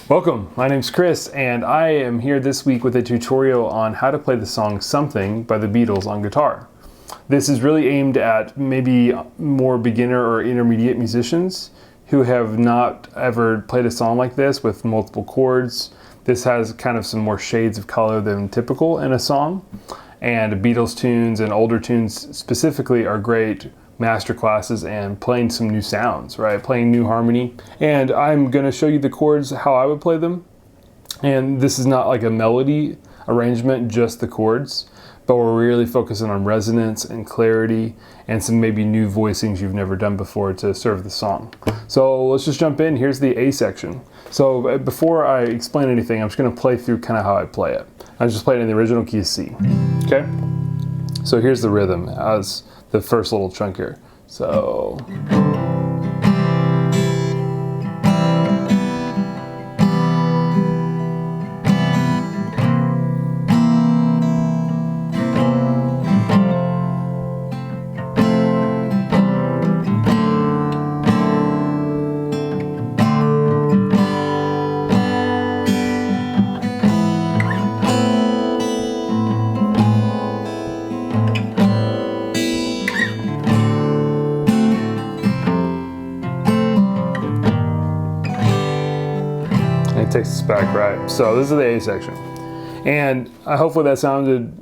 Welcome, my name's Chris, and I am here this week with a tutorial on how to play the song Something by the Beatles on guitar. This is really aimed at maybe more beginner or intermediate musicians who have not ever played a song like this with multiple chords. This has kind of some more shades of color than typical in a song, and Beatles tunes and older tunes specifically are great master classes and playing some new sounds, right? Playing new harmony. And I'm gonna show you the chords, how I would play them. And this is not like a melody arrangement, just the chords, but we're really focusing on resonance and clarity and some maybe new voicings you've never done before to serve the song. So let's just jump in. Here's the A section. So before I explain anything, I'm just gonna play through kind of how I play it. I just played in the original key of C, okay? So here's the rhythm as the first little chunk here. So. It takes us back, right? So this is the A section. And hopefully that sounded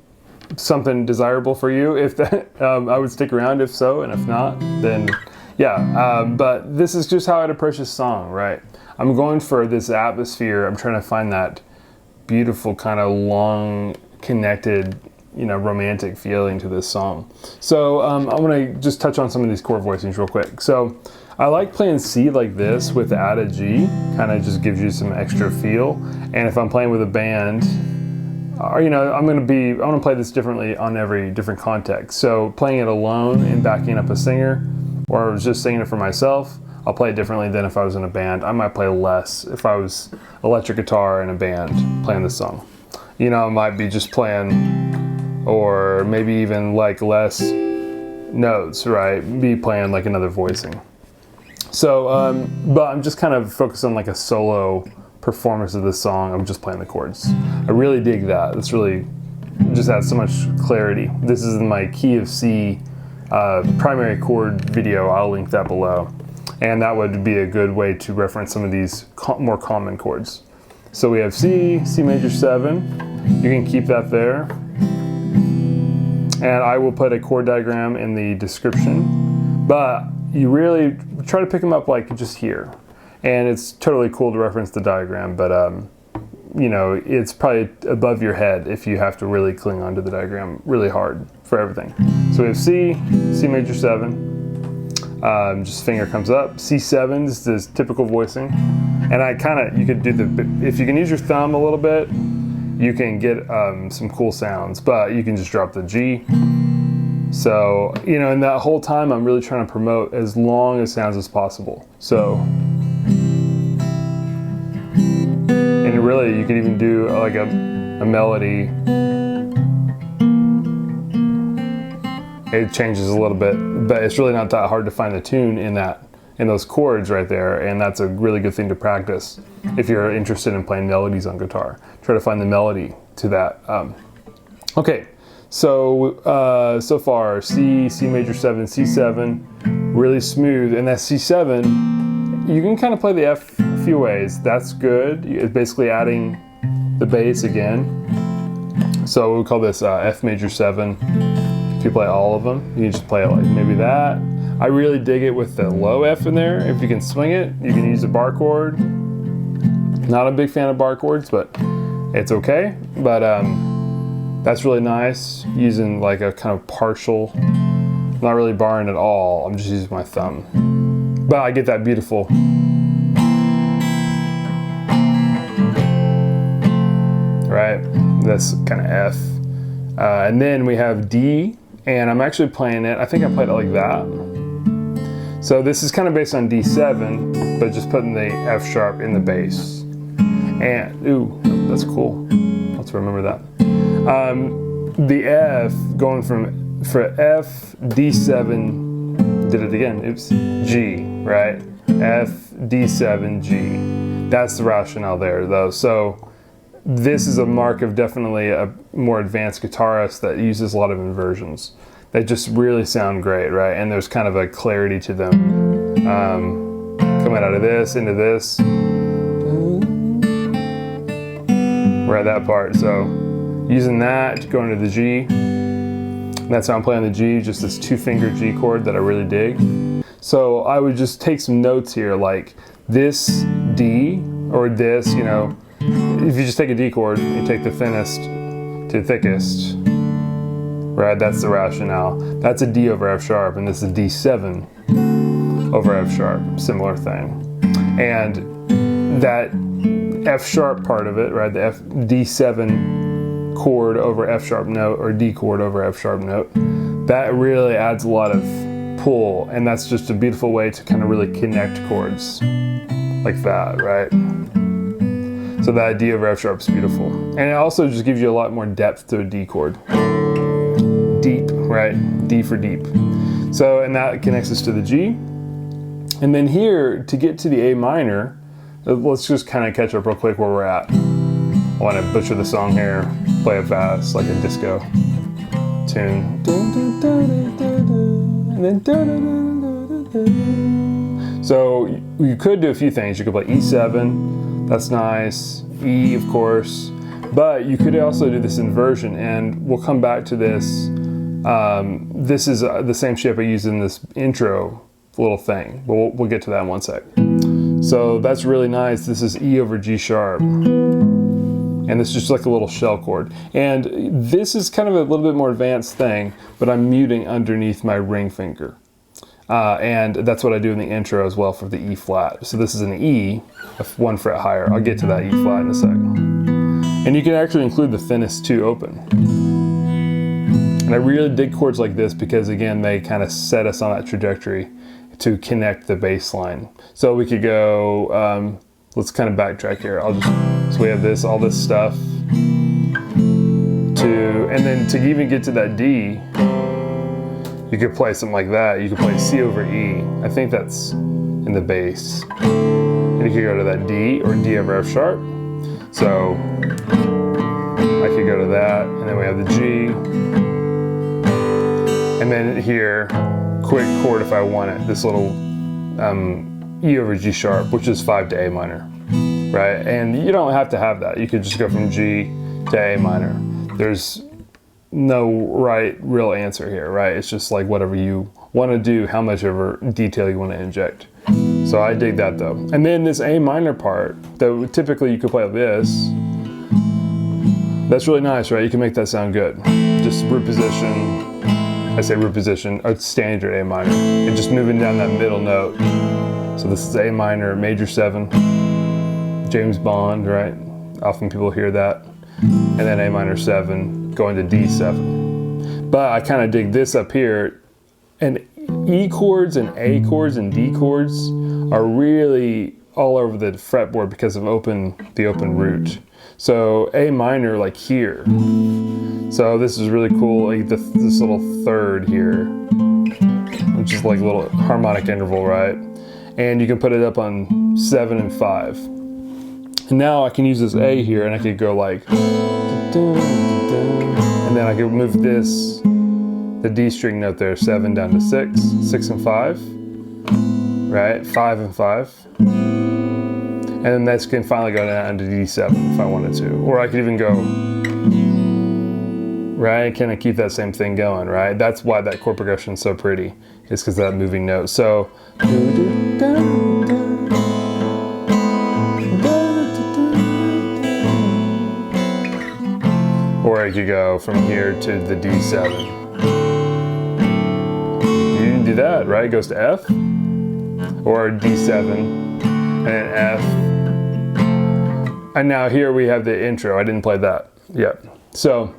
something desirable for you. If that, I would stick around if so, and if not, then yeah. But this is just how I'd approach this song, right? I'm going for this atmosphere. I'm trying to find that beautiful kind of long, connected, romantic feeling to this song. So I'm gonna just touch on some of these chord voicings real quick. So I like playing C like this with the added G, kind of just gives you some extra feel. And if I'm playing with a band, or I want to play this differently on every different context. So playing it alone and backing up a singer, or just singing it for myself, I'll play it differently than if I was in a band. I might play less if I was electric guitar in a band playing this song. I might be just playing, or maybe even like less notes, right? Be playing like another voicing. So, but I'm just kind of focused on like a solo performance of this song. I'm just playing the chords. I really dig that. It's really just adds so much clarity. This is in my key of C primary chord video. I'll link that below. And that would be a good way to reference some of these more common chords. So we have C, C major 7. You can keep that there. And I will put a chord diagram in the description. But you really try to pick them up like just here. And it's totally cool to reference the diagram, but it's probably above your head if you have to really cling onto the diagram really hard for everything. So we have C, C major 7, just finger comes up. C7 is this typical voicing. And you could do if you can use your thumb a little bit, you can get some cool sounds, but you can just drop the G. So, and that whole time I'm really trying to promote as long as sounds as possible. So, and really you could even do like a melody. It changes a little bit, but it's really not that hard to find the tune in those chords right there, and that's a really good thing to practice if you're interested in playing melodies on guitar. Try to find the melody to that. Okay. So, so far, C, C major 7, C7, really smooth. And that C7, you can kind of play the F a few ways. That's good. It's basically adding the bass again. So we call this F major 7. If you play all of them, you can just play it like maybe that. I really dig it with the low F in there. If you can swing it, you can use a bar chord. Not a big fan of bar chords, but it's okay. But that's really nice, using like a kind of partial, not really barring at all, I'm just using my thumb. But I get that beautiful. Right, this kind of F. And then we have D, and I'm actually playing it, I think I played it like that. So this is kind of based on D7, but just putting the F sharp in the bass. And, ooh, that's cool, let's remember that. The F, going for F, D7, did it again, oops, G, right? F, D7, G. That's the rationale there though. So this is a mark of definitely a more advanced guitarist that uses a lot of inversions. They just really sound great, right? And there's kind of a clarity to them. Coming out of this into this. We're at that part. So using that, going to the G. And that's how I'm playing the G, just this 2-finger G chord that I really dig. So I would just take some notes here, like this D or this, you know, if you just take a D chord, you take the thinnest to the thickest, right? That's the rationale. That's a D over F sharp, and this is a D7 over F sharp, similar thing. And that F sharp part of it, right? The D7 chord over F sharp note, or D chord over F sharp note, that really adds a lot of pull, and that's just a beautiful way to kind of really connect chords like that, right? So that D over F sharp is beautiful. And it also just gives you a lot more depth to a D chord. Deep, right? D for deep. So, and that connects us to the G. And then here, to get to the A minor, let's just kind of catch up real quick where we're at. I want to butcher the song here, play it fast, like a disco tune. And then so you could do a few things. You could play E7, that's nice, E of course, but you could also do this inversion, and we'll come back to this. This is the same shape I used in this intro little thing, but we'll get to that in one sec. So that's really nice. This is E over G sharp. And this is just like a little shell chord. And this is kind of a little bit more advanced thing, but I'm muting underneath my ring finger. And that's what I do in the intro as well for the E flat. So this is an E, 1 fret higher. I'll get to that E flat in a second. And you can actually include the thinnest 2 open. And I really dig chords like this because, again, they kind of set us on that trajectory to connect the bass line. So we could go, let's kind of backtrack here. So we have this, all this stuff, and then to even get to that D, you could play something like that. You could play C over E. I think that's in the bass. And you could go to that D or D over F sharp. So I could go to that, and then we have the G. And then here, quick chord if I want it, this little E over G sharp, which is 5 to A minor. Right, and you don't have to have that. You could just go from G to A minor. There's no right real answer here, right? It's just like whatever you want to do, how much ever detail you want to inject. So I dig that though. And then this A minor part, that typically you could play like this. That's really nice, right? You can make that sound good. Just root position. I say root position, or standard A minor, and just moving down that middle note. So this is A minor, major 7. James Bond, right? Often people hear that. And then A minor 7, going to D7. But I kind of dig this up here. And E chords and A chords and D chords are really all over the fretboard because of the open root. So A minor, like here. So this is really cool, like this little third here, which is like a little harmonic interval, right? And you can put it up on 7 and 5. And now I can use this A here, and I could go like, and then I could move this, the D string note there, 7 down to 6, 6 and 5, right? 5 and 5. And then this can finally go down to D7 if I wanted to. Or I could even go, right? Kind of keep that same thing going, right? That's why that chord progression is so pretty. It's because of that moving note. So, or I could go from here to the D7. You can do that, right? It goes to F, or D7, and then F. And now here we have the intro. I didn't play that yet. So,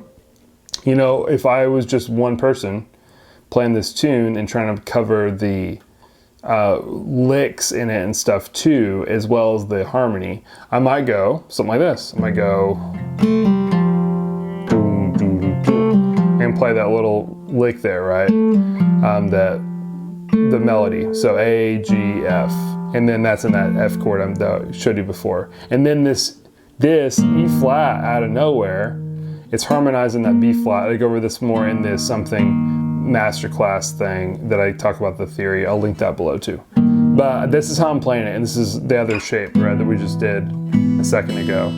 you know, if I was just one person playing this tune and trying to cover the licks in it and stuff too, as well as the harmony, I might go something like this. I might go and play that little lick there, right? The melody. So A, G, F. and then that's in that F chord that I showed you before. And then this E flat out of nowhere, it's harmonizing that B flat. I go over this more in this something masterclass thing that I talk about the theory. I'll link that below too. But this is how I'm playing it, and this is the other shape, right, that we just did a second ago.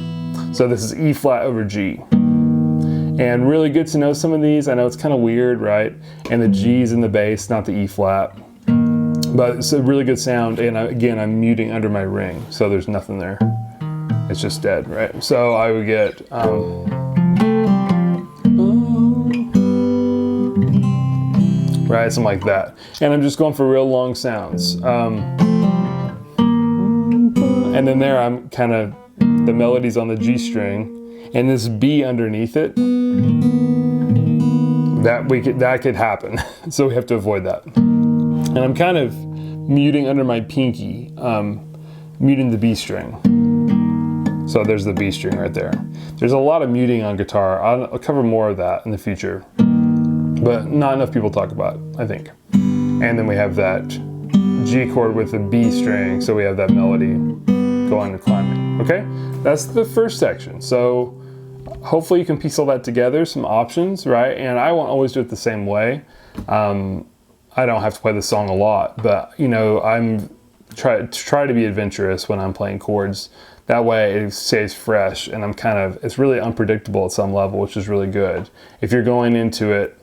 So this is E flat over G. And really good to know some of these. I know it's kind of weird, right? And the G's in the bass, not the E flat. But it's a really good sound, and again, I'm muting under my ring, so there's nothing there. It's just dead, right? So I would get, right, something like that. And I'm just going for real long sounds. And then there I'm kind of, the melody's on the G string, and this B underneath it, that could happen. So we have to avoid that. And I'm kind of muting under my pinky, muting the B string. So there's the B string right there. There's a lot of muting on guitar. I'll cover more of that in the future, but not enough people talk about it, I think. And then we have that G chord with the B string, so we have that melody going and climbing. Okay, that's the first section. So hopefully you can piece all that together, some options, right? And I won't always do it the same way. I don't have to play the song a lot, but you know, I'm try to be adventurous when I'm playing chords. That way it stays fresh, and it's really unpredictable at some level, which is really good. If you're going into it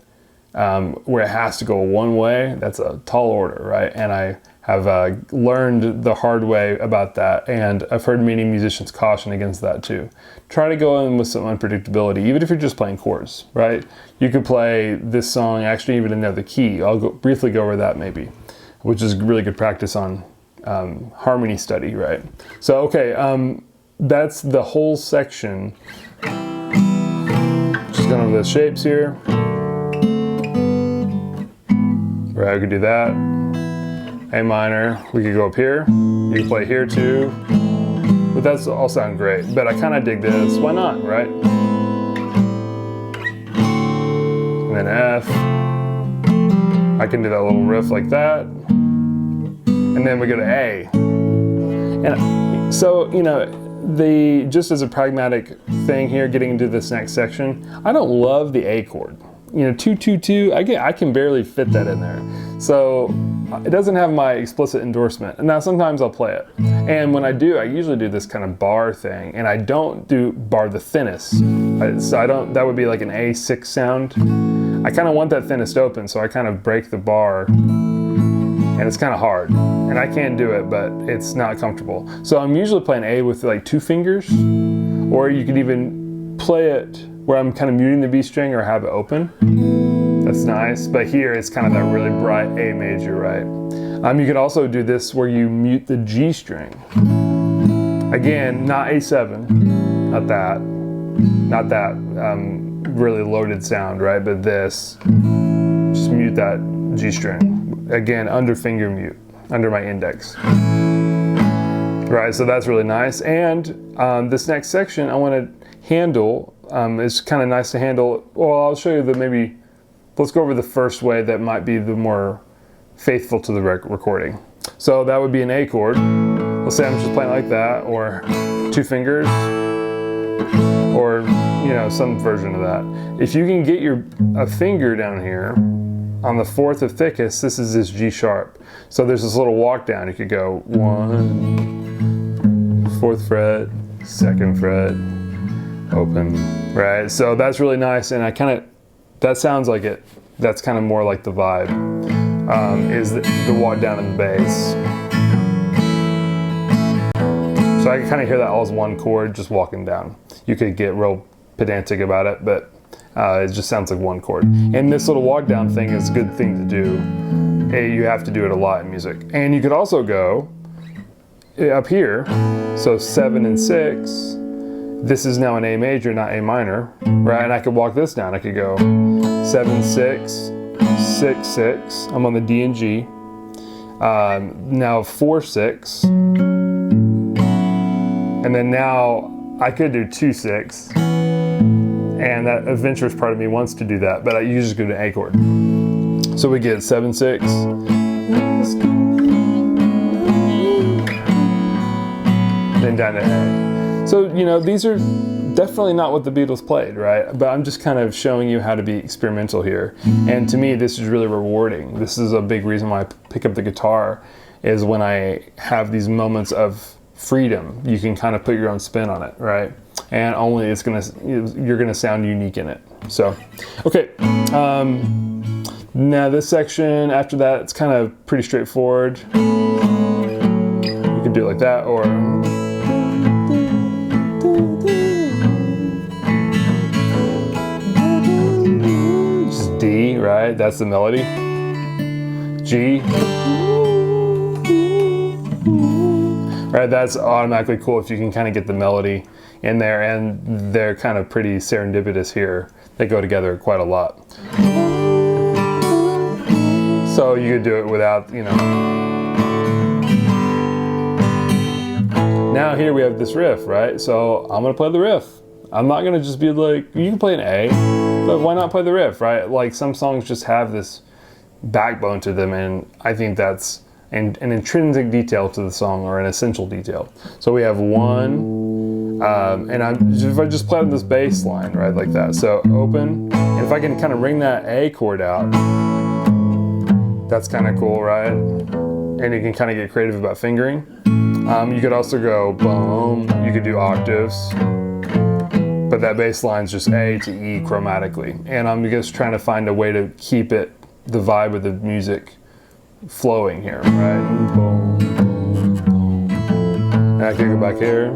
where it has to go one way, that's a tall order, right? And I have learned the hard way about that, and I've heard many musicians caution against that too. Try to go in with some unpredictability, even if you're just playing chords, right? You could play this song actually even in another key. I'll briefly go over that maybe, which is really good practice on harmony study, right? So, okay, that's the whole section. Just going over the shapes here. Right, we could do that. A minor, we could go up here. You can play here too. But that's all sound great. But I kind of dig this. Why not, right? And then F. I can do that little riff like that. And then we go to A. And so, you know, just as a pragmatic thing here, getting into this next section, I don't love the A chord. You know, 2-2-2, I can barely fit that in there. So it doesn't have my explicit endorsement. And now sometimes I'll play it. And when I do, I usually do this kind of bar thing, and I don't do bar the thinnest. That would be like an A6 sound. I kind of want that thinnest open, so I kind of break the bar, and it's kind of hard. And I can't do it, but it's not comfortable. So I'm usually playing A with like 2 fingers, or you could even play it where I'm kind of muting the B string or have it open. That's nice, but here it's kind of that really bright A major, right? You could also do this where you mute the G string. Again, not A7, not that really loaded sound, right? But this, just mute that G string. Again, under finger mute, under my index. Right, so that's really nice. And this next section I want to handle, it's kind of nice to handle. Well, I'll show you let's go over the first way that might be the more faithful to the recording. So that would be an A chord. Let's say I'm just playing like that, or 2 fingers, or you know, some version of that. If you can get a finger down here on the 4th of thickest, this is this G sharp. So there's this little walk down. You could go 1, 4th fret, 2nd fret, open, right? So that's really nice, and that sounds like it. That's kind of more like the vibe, is the walk down in the bass. So I can kind of hear that all as one chord just walking down. You could get real pedantic about it, but it just sounds like one chord. And this little walk down thing is a good thing to do. You have to do it a lot in music. And you could also go up here, so 7 and 6. This is now an A major, not A minor, right? And I could walk this down. I could go 7, 6, 6, 6. I'm on the D and G. Now 4, 6. And then now I could do 2, 6. And that adventurous part of me wants to do that, but I usually go to an A chord. So we get 7, 6. and down to A. So, you know, these are definitely not what the Beatles played, right? But I'm just kind of showing you how to be experimental here. And to me, this is really rewarding. This is a big reason why I pick up the guitar, is when I have these moments of freedom, you can kind of put your own spin on it, right? And only you're gonna sound unique in it. So, okay. Now this section, after that, it's kind of pretty straightforward. You can do it like that, or just D, right? That's the melody. G. Right, that's automatically cool if you can kind of get the melody in there, and they're kind of pretty serendipitous here. They go together quite a lot. So you could do it without, you know. Now here we have this riff, right? So I'm gonna play the riff. I'm not gonna just be like, you can play an A, but why not play the riff, right? Like some songs just have this backbone to them, and I think that's an intrinsic detail to the song, or an essential detail. So we have one, and if I just play this bass line, right, like that. So open, and if I can kind of ring that A chord out, that's kind of cool, right? And you can kind of get creative about fingering. You could also go boom, you could do octaves, but that bass line's just A to E chromatically. And I'm just trying to find a way to keep the vibe of the music flowing here, right? Boom, boom, boom. And I can go back here.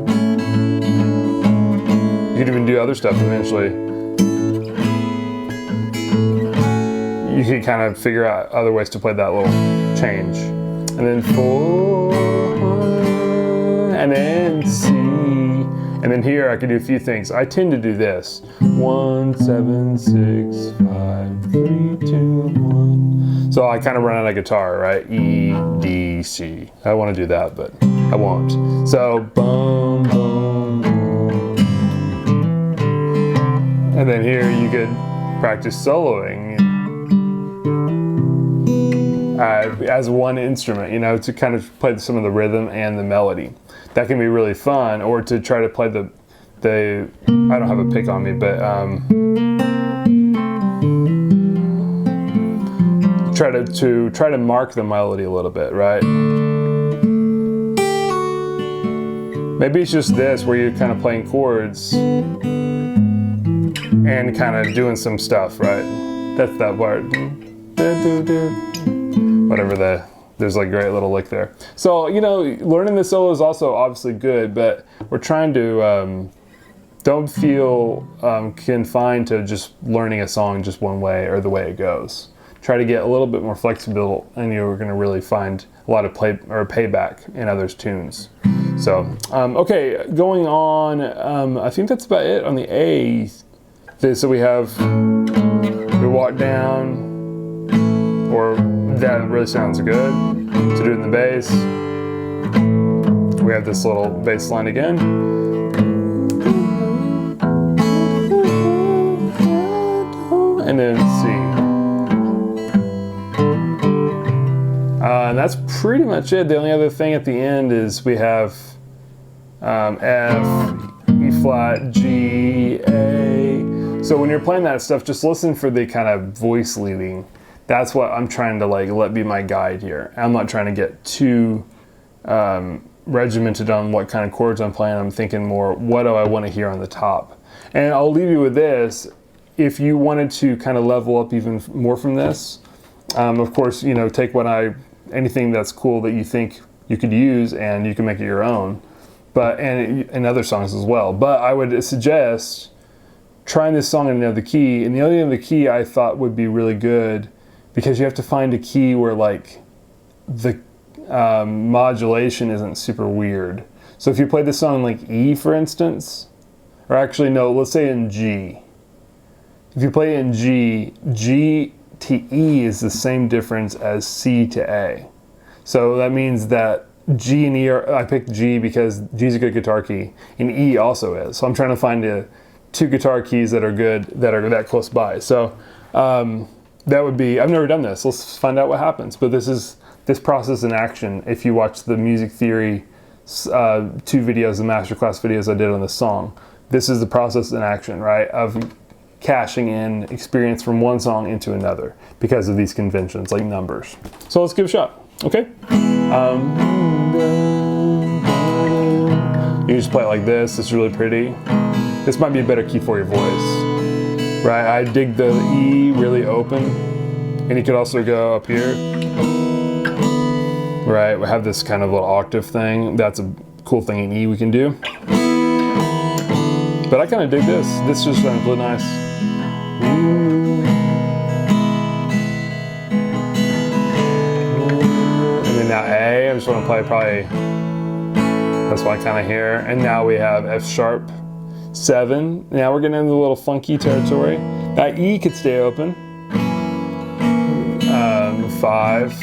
You could even do other stuff eventually. You can kind of figure out other ways to play that little change. And then 4, and then C. And then here I can do a few things. I tend to do this. 1, 7, 6, 5, 3, 2, 1. So I kind of run out of guitar, right? E, D, C. I want to do that, but I won't. So boom, boom, boom. And then here you could practice soloing as one instrument, you know, to kind of play some of the rhythm and the melody. That can be really fun, or to try to play the I don't have a pick on me, but try to mark the melody a little bit, right? Maybe it's just this, where you're kind of playing chords and kind of doing some stuff, right? That's that part. Whatever there's like a great little lick there. So, you know, learning the solo is also obviously good, but we're trying to, don't feel confined to just learning a song just one way or the way it goes. Try to get a little bit more flexible, and you're gonna really find a lot of payback in others' tunes. So, okay, going on, I think that's about it on the A. So we walk down, or that really sounds good. To do it in the bass, we have this little bass line again. And then C. And that's pretty much it. The only other thing at the end is we have F, E flat, G, A. So when you're playing that stuff, just listen for the kind of voice leading. That's what I'm trying to let be my guide here. I'm not trying to get too regimented on what kind of chords I'm playing. I'm thinking more, what do I want to hear on the top? And I'll leave you with this. If you wanted to kind of level up even more from this, of course, you know, take anything that's cool that you think you could use, and you can make it your own, and other songs as well. But I would suggest trying this song in another key, and the only other key I thought would be really good, because you have to find a key where like the modulation isn't super weird. So if you play the song like E, for instance, or actually no, let's say in G. If you play in G, G to E is the same difference as C to A. So that means that G and E I picked G because G is a good guitar key, and E also is. So I'm trying to find two guitar keys that are good, that are that close by. So that would be, I've never done this. Let's find out what happens. But this is this process in action if you watch the music theory 2 videos, the masterclass videos I did on this song. This is the process in action, right? Of cashing in experience from one song into another because of these conventions like numbers. So let's give it a shot, okay? You just play it like this. It's really pretty. This might be a better key for your voice, right? I dig the E really open, and you could also go up here, right? We have this kind of little octave thing. That's a cool thing in E we can do. But I kind of dig this. This just sounds really nice. And then now A, I just want to play probably, that's what I kind of hear. And now we have F sharp 7. Now we're getting into a little funky territory. That E could stay open. 5.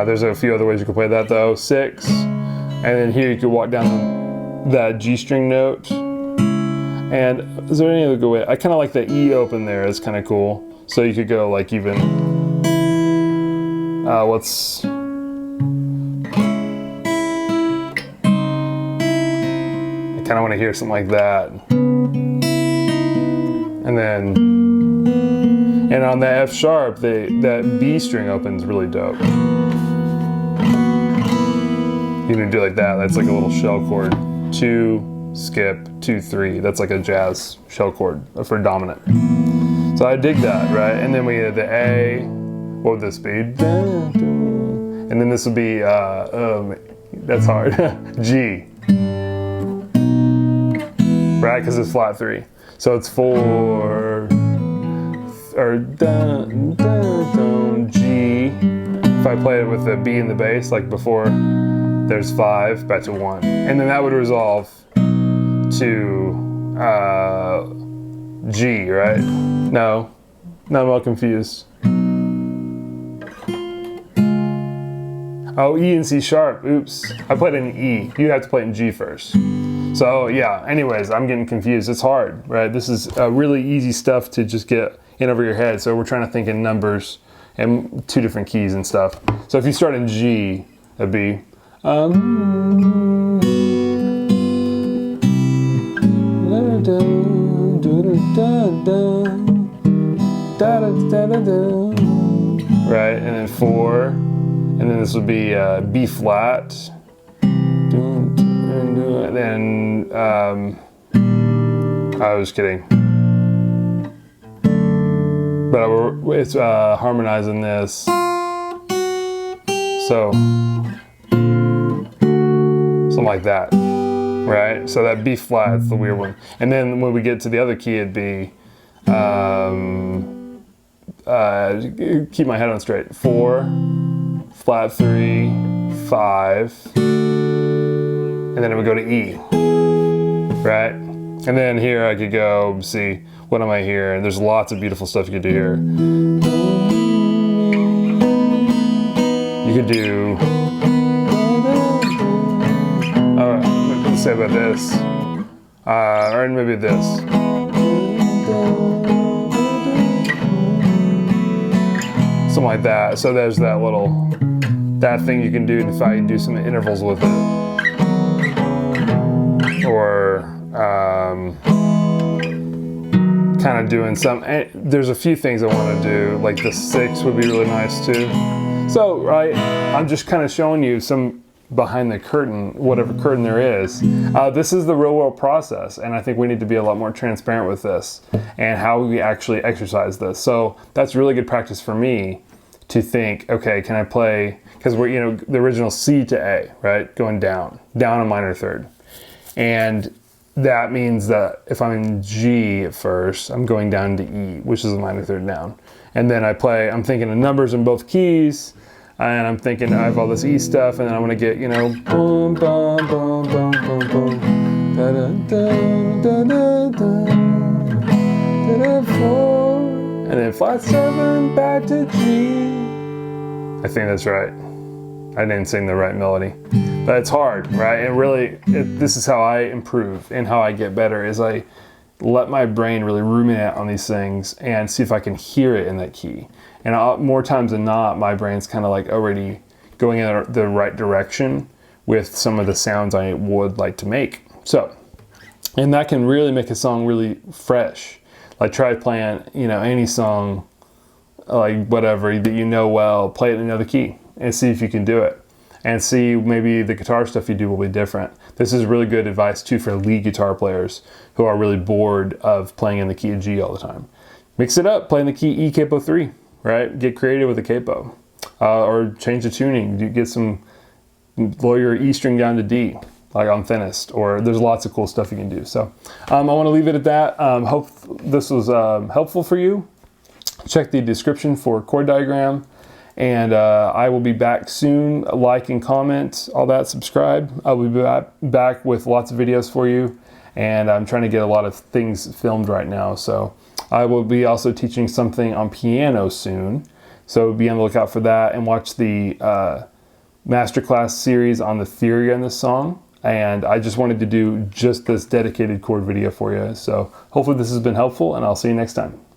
There's a few other ways you could play that though. 6. And then here you could walk down that G string note. And is there any other good way? I kind of like the E open there. It's kind of cool. So you could go like even, what's, I kind of want to hear something like that. And then, and on the F sharp, that B string opens really dope. You can do like that. That's like a little shell chord. 2, skip, 2, 3. That's like a jazz shell chord for dominant. So I dig that, right? And then we have the A. What would this be? And then this would be, that's hard, G. Right, because it's flat 3. So it's 4, or dun, dun, dun, G. If I play it with the B in the bass, like before, there's 5, back to 1. And then that would resolve to G, right? No, I'm all confused. Oh, E and C sharp, oops. I played it in E. You have to play it in G first. So yeah, anyways, I'm getting confused. It's hard, right? This is really easy stuff to just get in over your head. So we're trying to think in numbers and 2 different keys and stuff. So if you start in G, it'd be right, and then 4, and then this would be B flat. And then, I was kidding. But it's harmonizing this. So, something like that, right? So that B flat is the weird one. And then when we get to the other key, it'd be, keep my head on straight. 4, flat 3, 5. And then it would go to E, right? And then here I could go, see, what am I here? And there's lots of beautiful stuff you could do here. You could do, all right, let's say about this, or maybe this. Something like that. So there's that little, that thing you can do if I do some intervals with it. Or kind of doing some, there's a few things I want to do, like the 6 would be really nice too. So, right, I'm just kind of showing you some behind the curtain, whatever curtain there is. This is the real world process, and I think we need to be a lot more transparent with this and how we actually exercise this. So that's really good practice for me to think, okay, can I play, because we're, you know, the original C to A, right, going down a minor third. And that means that if I'm in G at first, I'm going down to E, which is a minor third down. And then I'm thinking of numbers in both keys, and I'm thinking I have all this E stuff, and then I want to get, you know, boom, boom, boom, boom, boom, boom, da da da da da da da 4, and then flat 7 back to G. I think that's right. I didn't sing the right melody, but it's hard, right? And really, this is how I improve and how I get better is I let my brain really ruminate on these things and see if I can hear it in that key. And more times than not, my brain's kind of like already going in the right direction with some of the sounds I would like to make. So, and that can really make a song really fresh. Like try playing, you know, any song, like whatever that you know well, play it in another key and see if you can do it. And see maybe the guitar stuff you do will be different. This is really good advice too for lead guitar players who are really bored of playing in the key of G all the time. Mix it up, play in the key E capo 3, right? Get creative with the capo. Or change the tuning, you get some, lower your E string down to D, like on thinnest, or there's lots of cool stuff you can do. So I want to leave it at that. Hope this was helpful for you. Check the description for chord diagram. And I will be back soon. Like and comment, all that, subscribe. I will be back with lots of videos for you. And I'm trying to get a lot of things filmed right now. So I will be also teaching something on piano soon. So be on the lookout for that, and watch the masterclass series on the theory on this song. And I just wanted to do just this dedicated chord video for you. So hopefully this has been helpful, and I'll see you next time.